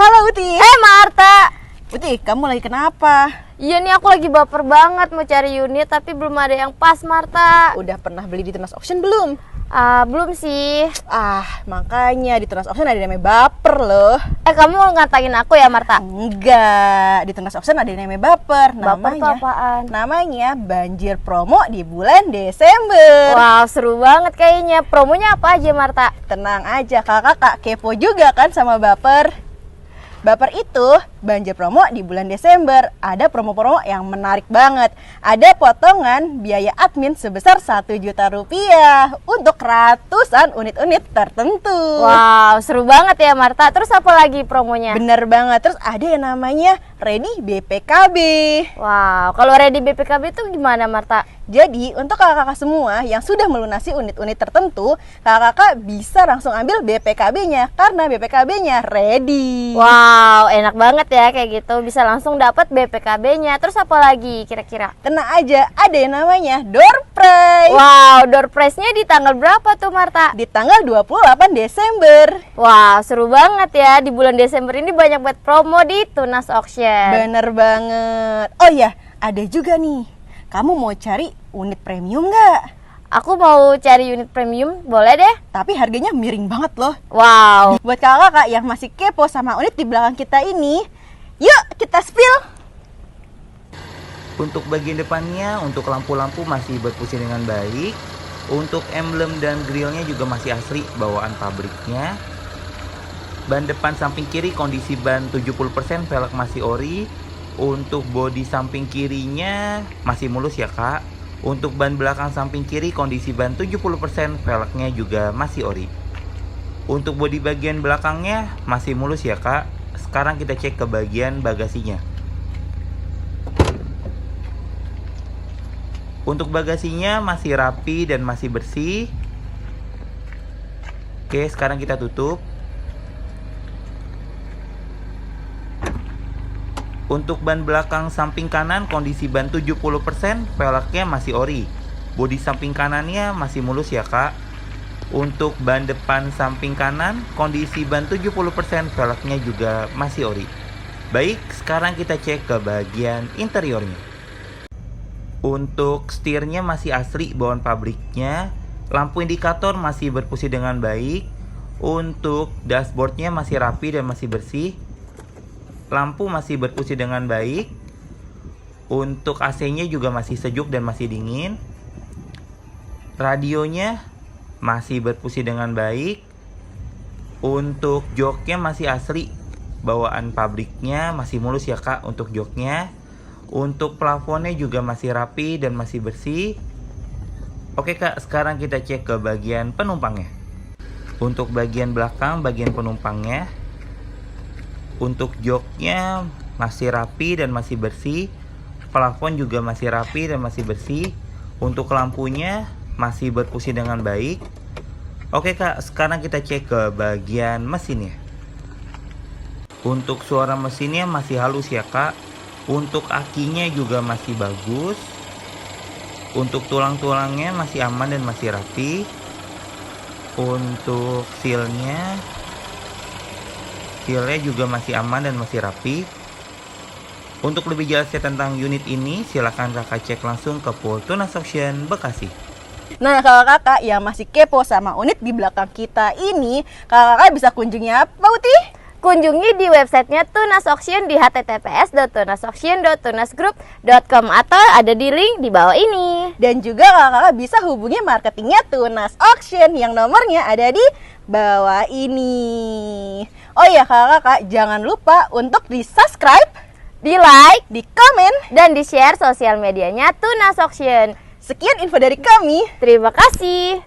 Halo Uti. Marta. Uti, kamu lagi kenapa? Iya nih, aku lagi baper banget mau cari unit tapi belum ada yang pas, Marta. Udah pernah beli di Tunas Auction belum? Belum sih. Makanya di Tunas Auction ada yang namanya baper loh. Kamu mau ngatain aku ya, Marta? Enggak, di Tunas Auction ada yang namanya baper. Baper tuh apaan? Namanya banjir promo di bulan Desember. Wow, seru banget kayaknya. Promonya apa aja, Marta? Tenang aja, kakak kepo juga kan sama baper. Baper itu banjir promo di bulan Desember. Ada promo-promo yang menarik banget. Ada potongan biaya admin sebesar 1 juta rupiah untuk ratusan unit-unit tertentu. Wow, seru banget ya, Marta. Terus apa lagi promonya? Bener banget. Terus ada yang namanya Ready BPKB. Wow, kalau Ready BPKB itu gimana, Marta? Jadi untuk kakak-kakak semua yang sudah melunasi unit-unit tertentu, kakak-kakak bisa langsung ambil BPKB-nya karena BPKB-nya ready. Wow, enak banget ya kayak gitu, bisa langsung dapat BPKB-nya. Terus apa lagi kira-kira? Tenang aja, ada yang namanya door prize. Wow, door prize-nya di tanggal berapa tuh, Marta? Di tanggal 28 Desember. Wow, seru banget ya. Di bulan Desember ini banyak banget promo di Tunas Auction. Bener banget. Oh iya, ada juga nih. Kamu mau cari unit premium nggak? Aku mau cari unit premium, boleh deh. Tapi harganya miring banget loh. Wow. Buat kakak-kakak yang masih kepo sama unit di belakang kita ini, yuk kita spill. Untuk bagian depannya, untuk lampu-lampu masih berfungsi dengan baik. Untuk emblem dan grillnya juga masih asli bawaan pabriknya. Ban depan samping kiri kondisi ban 70%, velg masih ori. Untuk bodi samping kirinya masih mulus ya kak. Untuk ban belakang samping kiri kondisi ban 70%, velgnya juga masih ori. Untuk bodi bagian belakangnya masih mulus ya kak. Sekarang kita cek ke bagian bagasinya. Untuk bagasinya masih rapi dan masih bersih. Oke, sekarang kita tutup. Untuk ban belakang samping kanan kondisi ban 70%, velgnya masih ori. Bodi samping kanannya masih mulus ya kak. Untuk ban depan samping kanan kondisi ban 70%, velgnya juga masih ori. Baik, sekarang kita cek ke bagian interiornya. Untuk setirnya masih asli bawaan pabriknya. Lampu indikator masih berfungsi dengan baik. Untuk dashboardnya masih rapi dan masih bersih. Lampu masih berfungsi dengan baik. Untuk AC-nya juga masih sejuk dan masih dingin. Radionya masih berfungsi dengan baik. Untuk joknya masih asli bawaan pabriknya, masih mulus ya kak untuk joknya. Untuk plafonnya juga masih rapi dan masih bersih. Oke kak, sekarang kita cek ke bagian penumpangnya. Untuk bagian belakang, bagian penumpangnya, untuk joknya masih rapi dan masih bersih. Plafon juga masih rapi dan masih bersih. Untuk lampunya masih berfungsi dengan baik. Oke kak, sekarang kita cek ke bagian mesinnya. Untuk suara mesinnya masih halus ya kak. Untuk akinya juga masih bagus. Untuk tulang-tulangnya masih aman dan masih rapi. Untuk sealnya juga masih aman dan masih rapi. Untuk lebih jelasnya tentang unit ini, silakan kakak cek langsung ke Pool Tunas Auction Bekasi. Nah, kakak-kakak yang masih kepo sama unit di belakang kita ini, kakak-kakak bisa kunjungi apa, Uti? Kunjungi di websitenya Tunas Auction di https://tunasauction.tunasgroup.com atau ada di link di bawah ini. Dan juga kakak-kakak bisa hubungi marketingnya Tunas Auction yang nomornya ada di bawah ini. Oh iya kakak-kakak, jangan lupa untuk di subscribe, Di like, di komen, dan di share sosial medianya Tunas Auction. sekian info dari kami. Terima kasih.